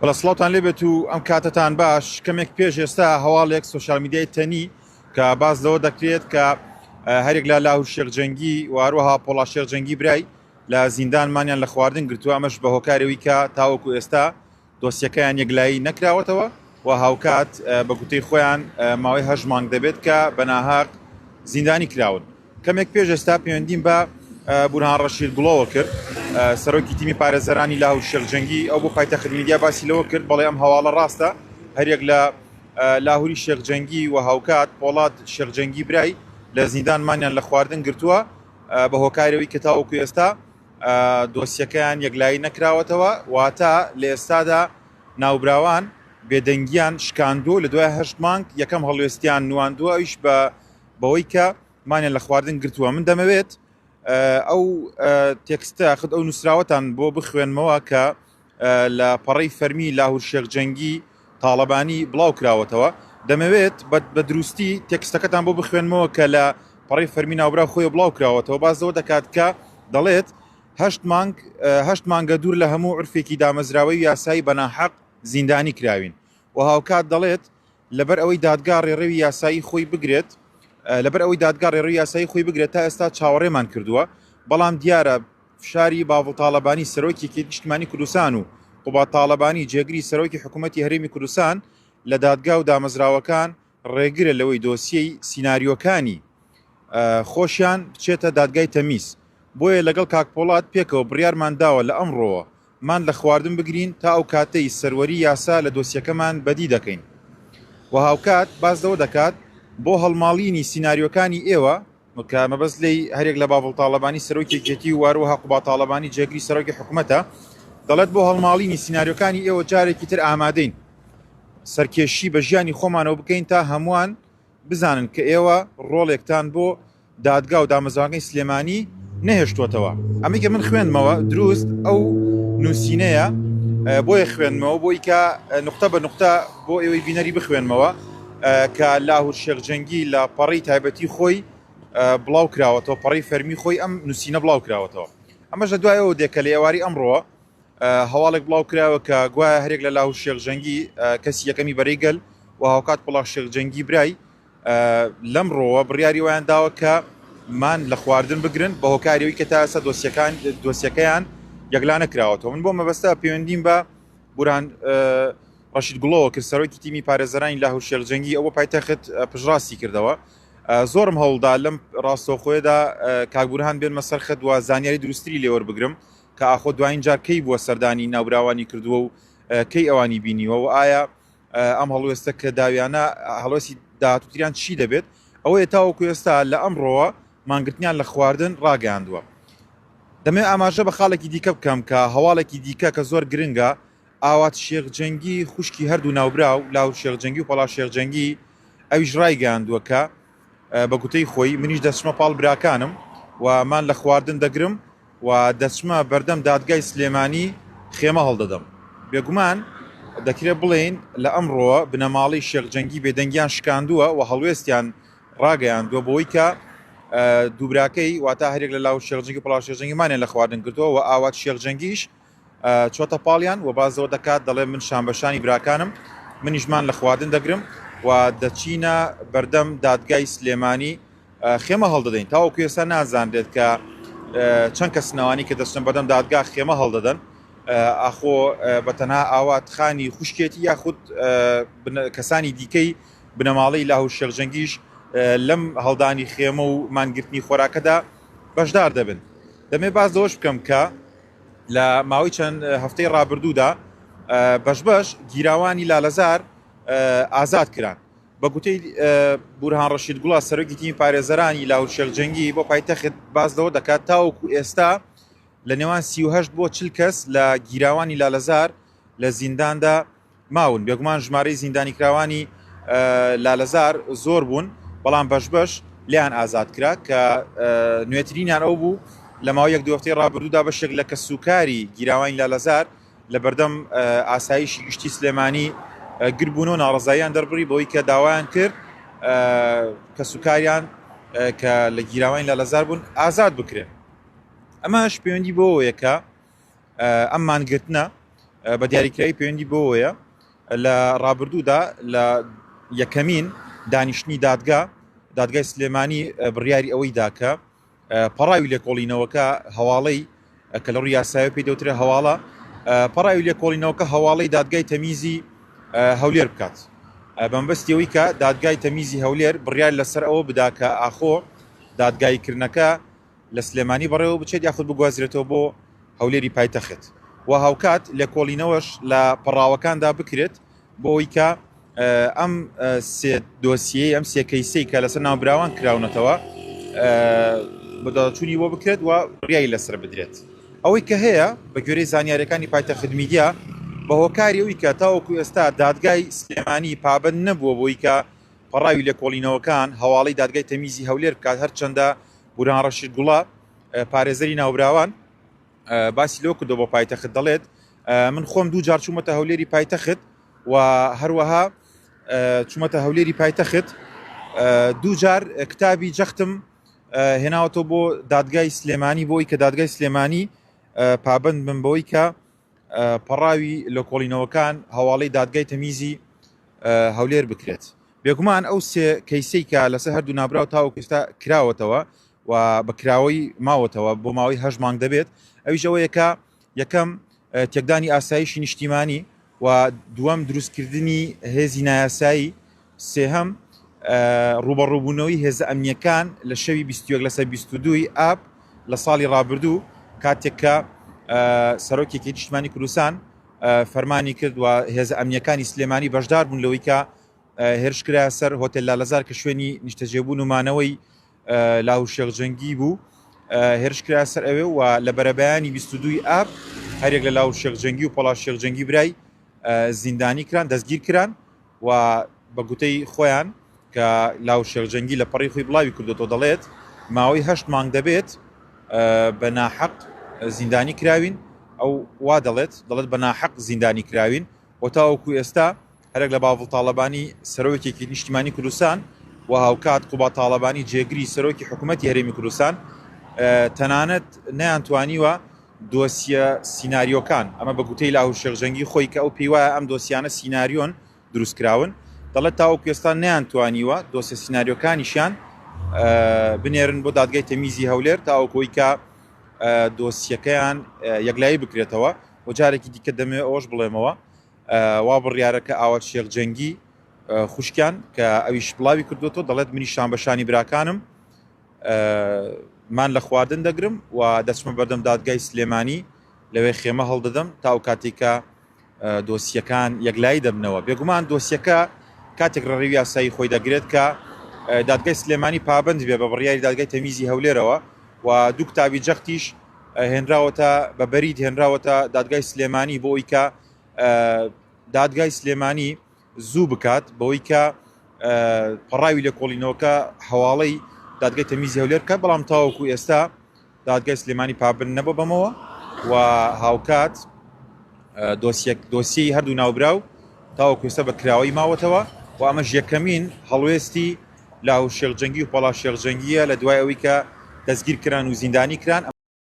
بەڵە سڵاوتان لێبێت و ئەم کاتتان باش کەمێک پێش ئێستا هەواڵێک سوشال میدیای تەنی کە باز لەوە دەکرێت کە هەرێک لە لاهور شێخجەنگی و هەروەها پۆڵا شێخجەنگی برای لە زیندانمانیان لە خواردن گرتووە. ئەمەش بە هۆکارەوەی کە تاوەکو ئێستا دۆسیەکەیان یەکلایی نەکراوەتەوە و هاوکات بە گوتەی خۆیان ماوەی 8 مانگ دەبێت کە بەناهاق زیندانی کراون. کەمێک پێش ئێستا پەیوەندیم بە بورهان ڕەشید گوڵەوە کرد، سەرۆکی تیمی پارێزەرانی لاهور شێخجەنگی، ئەو بۆ پایتەخت میدیا باسی لەوە کرد بەڵێ ئەم هەواڵە ڕاستە. هەرێک لە لاهوری شێخجەنگی و هاوکات پۆڵات شێخجەنگی برای لە زیندانمانیان لە خواردن گرتووە بە هۆکارەوەی کە تاوەکو ئێستا دۆسیەکەیان یەکلایی نەکراوەتەوە، واتە لە ئێستادا ناوبراوان بێدەنگیان شکاندووە لە دوای 8 مانگ یەکەم هەڵوێستیان نواندووە، ئەویش بەوەی کە مانیان لە خواردن گرتووە. من دەمەوێت ئەو تێکستە خت ئەو نووسراوەتان بۆ بخوێنمەوە کە لە پەڕەی فەرمی لاهور شێخجەنگی تاڵەبانی بڵاو کراوەتەوە. دەمەوێت بە دروستی تێکستەکەتان بۆ بخوێنمەوە کە لە پەڕەی فەرمی ناوبرا خۆی بڵاو کراوەتەوە. بازەوە دەکات کە دەڵێت 8 مانگە دوور لە هەموو عرفێکی دامەزراوەی یاسایی بەناحەق زیندانی کراوین و هاوکات دەڵێت لەبەر ئەوەی دادگا ڕێڕەوی یاسایی خۆی بگرێت تا ئێستا چاوەڕێمان کردووە، بەڵام دیارە فشاری باڤڵ تاڵەبانی سەرۆکێکی نیشتیمانی کوردستان و قوبات تاڵەبانی جێگری سەرۆکی حکوومەتی هەرێمی کوردستان لە دادگا و دامەزراوەکان ڕێگرە لەوەی دۆسیەی سیناریۆکانی خۆشیان بچێتە دادگای تەمیز. بۆیە لەگەڵ کاکپۆڵات پێکەوە بڕیارمان داوە لە ئەمڕۆوە مان لە خواردن بگرین تا ئەو کاتەی سەروەری یاسا لە دۆسیەکەمان بەدی دەکەین. و هاوکات بازەوە دەکات بۆ هەڵماڵینی سیناریۆکانی ئێوە کە مەبەست لی هەرێک لە باڤڵ تاڵەبانی سەرۆکێکێتی و واروها قوبات تاڵەبانی جێگری سەرۆکی حکوومەتە، دەڵێت بۆ هەڵماڵینی سیناریۆکانی ئێوە جارێکی تر ئامادەین سەرکێشی بە ژیانی خۆمانەوە بکەین تا هەمووان بزانن کە ئێوە ڕۆڵێکتان بۆ دادگا و دامەزراوەکەی سلێمانی نەهێشتوەتەوە. ئەمەی کە من خوێنمەوە دروست ئەو نووسینەیە بۆیە خوێنمەوە بۆی کە نقطە بە نقطە بۆ ئێوەی بینەری بخوێنمەوە کە لاهور شێخجەنگی لە پەڕەی تایبەتی خۆی بڵاو کراوەتەوە، پەڕەی فەرمی خۆی ئەم نووسینە بڵاو کراوەتەوە. ئەمەش لە دوای ئەوە دێکە لە ئێواری ئەمڕۆوە هەواڵێک بڵاو کراوە کە گوایە هەرێک لە لاهور شێخجەنگی کەسی یەکەمی بەرەیگەل و هاوکات پۆڵا شێخجەنگی برای لەمڕۆوە بڕیاری ویان داوە کە مان لە خواردن بگرن بە هۆکاریەوەی کە تا ئێستا دۆسیەکەیان یەکلا نەکراوەتەوە. من بۆ مەبەستە پەیوەندیم بە بورهان ڕەشید گوڵەوە کرد، سەرۆکی تیمی پارێزەرانی لاهور شێخجەنگی، ئەوە پایتەخت پژڕاستی کردەوە. زۆرم هەوڵدا لەم ڕاستەوخۆیەدا کاک بورهان بێنمە سەرخەت و زانیاری دروستری لێوەربگرم کە ئاخۆ دوایین جار کەی بووە سەردانی ناوبراوانی کردووە و کەی ئەوانی بینیوە و ئایا ئەم هەڵوێستە کە داویانە هەڵوێستی داهاتووتریان چی دەبێت. ئەوەیە تاوەکو ئێستا لە ئەمڕۆوە مانگرتنیان لە خواردن ڕاگەاندووە. دەمێ ئاماژە بە خاڵێکی دیکە بکەم کە هەواڵێکی دیکە کە زۆر گرنگە ئاوات شێخجەنگی خوشکی هەردوو ناوبراو لاهور شێخجەنگی و پۆڵا شێخجەنگی ئەویش ڕایگەاندووە کە بە گوتەی خۆی منیش دەچمە پاڵ براکانم و مان لە خواردن دەگرم و دەچمە بەردەم دادگای سلێمانی خێمە هەڵدەدەم. بێگومان دەکرێت بڵێن لە ئەمڕۆوە بنەماڵی شێخجەنگی بێدەنگیان شکاندووە و هەڵوێستیان ڕاگەیاندووە بۆی کە دووبراکەی واتە هەرێک لە لاهور شێخجەنگی و پۆڵا شێخجەنگی مانیان لە خواردن کردووە و ئاوات شێخجەنگیش چۆتە پاڵیان و بازەوە دەکات دەڵێ من شانبەشانی براکانم منیشمان لە خواردن دەگرم و دەچینە بەردەم دادگای سلێمانی خێمە هەڵدەدەین. تاوەکو ئێستا نازانرێت کە چەند کەسنەوانی کە دەچنە بەردەم دادگا خێمە هەڵدەدەن ئاخۆ بەتەنها ئاوات خانی خوشکێتی یاخود کەسانی دیکەی بنەماڵی لاهور شێخجەنگیش لەم هەڵدانی خێمە و مانگرتنی خۆراکەدا بەشدار دەبن. دەمێ باز دەوەش بکەم کە لە ماوەی چەند هەفتەی ڕابردوودا بەش گیراوانی لالەزار ئازاد کران. بە گوتەی بورهان ڕەشید گوڵا سەرۆکی تیمی پارێزەرانی لاهور شێخجەنگی بۆ پایتەخت بازەوە دەکات تاوەکو ئێستا لە نێوان 38 بۆ 40 کەس لە گیراوانی لالەزار لە زینداندا ماون. بێگومان ژمارەی زیندانی کراوانی لالەزار زۆر بوون، بەڵام بەش لیان ئازاد کرا کە نوێترینیان ئەو بوو لە ماوەی 1-2 هەفتەی ڕابردوودا بەشێک لە کەسوکاری گیراوانی لالەزار لە بەردەم ئاسایشی گشتی سلێمانی گربوون و ناڕزاییان دەربڕی بۆی کە داوایان کرد کەسوکاریان کە لە گیراوانی لالەزار بوون ئازاد بکرێن. ئەمەش پەیوەندی بۆەوەیە کە ئەم مانگرتنە بە دیاریکراوی پەیوەندی بۆەیە لە ڕابردوودا لە یەکەمین دانیشتنی دادگای سلێمانی بڕیاری ئەوەی دا کە پەڕاوی لێکۆڵینەوەکە هەواڵەی کە لە ڕووی یاساییە پێی دەوترێت هەواڵە پەڕاوی لێکۆڵینەوەکە هەواڵەی دادگای تەمیزی هەولێر بکات بەمبەستیەوەی کە دادگای تەمیزی هەولێر بڕیار لەسەر ئەوە بدا کە ئاخۆ دادگایکردنەکە لە سلێمانی بەڕێوە بچێت یاخود بگوازرێتەوە بۆ هەولێری پایتەخت و هاوکات لێکۆڵینەوەش لە پەڕاوەکاندا بکرێت بۆ ئەوەی کە ئەم سێ دۆسیەی ئەم سێ کەیسەی کە لەسەر ناوبراوان کراونەتەوە بەداچوونی بۆ بکرێت و ڕیایی لەسەر بدرێت ئەوەی کە هەیە بە گوێرەی زانیاریەکانی پایتەخت میدیا بە هۆکاری ئەوی کە تاوەکو ئێستا دادگای سلێمانی پابند نەبووە بۆی کە پەڕاوی لێکۆڵینەوەکان هەواڵەی دادگای تەمیزی هەولێر بکات هەرچەندە بورهان ڕەشید گوڵا پارێزەری ناوبراوان باسی لەوە کردەوە بۆ پایتەخت دەڵێت من خۆم دوو جار چوومەتە هەولێری پایتەخت و هەروەها چوومەتە هەولێری پایتەخت دوو جار کتابی جەختم هێناوەتەوە بۆ دادگای سلێمانی بۆی کە دادگای سلێمانی پابند بن بۆی کە پەڕاوی لێکۆڵینەوەکان هەواڵەی دادگای تەمیزی هەولێر بکرێت بێگومان ئەو سێ کەیسەی کە لەسەر هەردوو نابراو تاوەکو ئێستا کراوەتەوە و بە کراوەی ماوەتەوە بۆ ماوەی 8 مانگ دەبێت ئەویش ئەوەیە کە یەکەم تێکدانی ئاسایشی نیشتیمانی و دووەم دروستکردنی هێزی نایاسایی سێهەم ڕوبەڕووبوونەوەی هێزە ئەمنیەکان لە شەوی 21/22 ئاب لە ساڵی ڕابردوو کاتێک کە سەرۆکێکی نیشتیمانی کوردستان فەرمانی کرد و هێزە ئەمنیەکانی سلێمانی بەشدار بوون لەوەی کە هێرشکرا سەر هۆتێل لالەزار کە شوێنی نیشتەجێبوون و مانەوەی لاهور شێخجەنگی بوو هێرشکرا سەر ئەوێ و لە بەرەبەیانی 22 ئاب هەرێک لە لاهور شێخجەنگی و پۆڵاش شێخجەنگی برای زیندانی کران دەستگیر کران و بە گوتەی خۆیان کە لاهور شێخجەنگی لە پەڕی خۆی بڵاوی کردوەوە دەڵێت ماوەی 8 مانگ دەبێت بە ناحەق زیندانی کراوین ئەو وا دەڵێت بە ناحەق زیندانی کراوین و تاوەکو ئێستا هەرێک لە باڤڵ تاڵەبانی سەرۆکێکی نیشتیمانی کوردستان و هاوکات قوبا تاڵەبانی جێگری سەرۆکی حکوومەتی هەرێمی کوردستان تەنانەت نەیانتوانیوە دۆسیە سیناریۆکان ئەمە بە گوتەی لاهور شێخجەنگی خۆی کە ئەو پێی وایە ئەم دۆسیانە سیناریۆن دروستکراون دەڵێت تاوەکو ئێستا نەیانتوانیوە دۆسیە سیناریۆکانیشیان بنێرن بۆ دادگای تەمیزی هەولێر تاوەکۆی کە دۆسیەکەیان یەکلایی بکرێتەوە و جارێکی دیکە دەمێ ئەوەش بڵێمەوە وا بڕیارەکە ئاوات شێخجەنگی خوشکیان کە ئەویش بڵاوی کردوەوە دەڵێت منی شانبەشانی براکانم مان لە خواردن دەگرم و دەچمە بەردەم دادگای سلێمانی لەوێ خێمە هەڵدەدەم تا ئەو کاتێکە دۆسیەکان یەکلایی دەبنەوە بێگومان دۆسیەکە کاتێک ڕێوی یاسایی خۆی دەگرێت کە دادگای سلێمانی پابند بێ بە بڕیاری دادگای تەمیزی هەولێرەوە و دوو کتابی جەختیش هێنراوەتە بە بەرید هێنراوەتە دادگای سلێمانی بۆ ئەوی کە دادگای سلێمانی زوو بکات بەوەی کە پەڕاوی لێکۆڵینەوەکە هەواڵەی دادگای تەمیزی هەولێر بکات بەڵام تاوەکو ئێستا دادگای سلێمانی پابند نەبوو بەمەوە و هاوکات دۆسیەی هەردوو ناوبراو تاوەکو ئێستا بە کراوەی ماوەتەوە و ئەمەش یەکەمین هەڵوێستی لاهور شێخجەنگی و پۆڵاش شێخجەنگیە لە دوای ئەوەی کە دەستگیر کران و زیندانی کران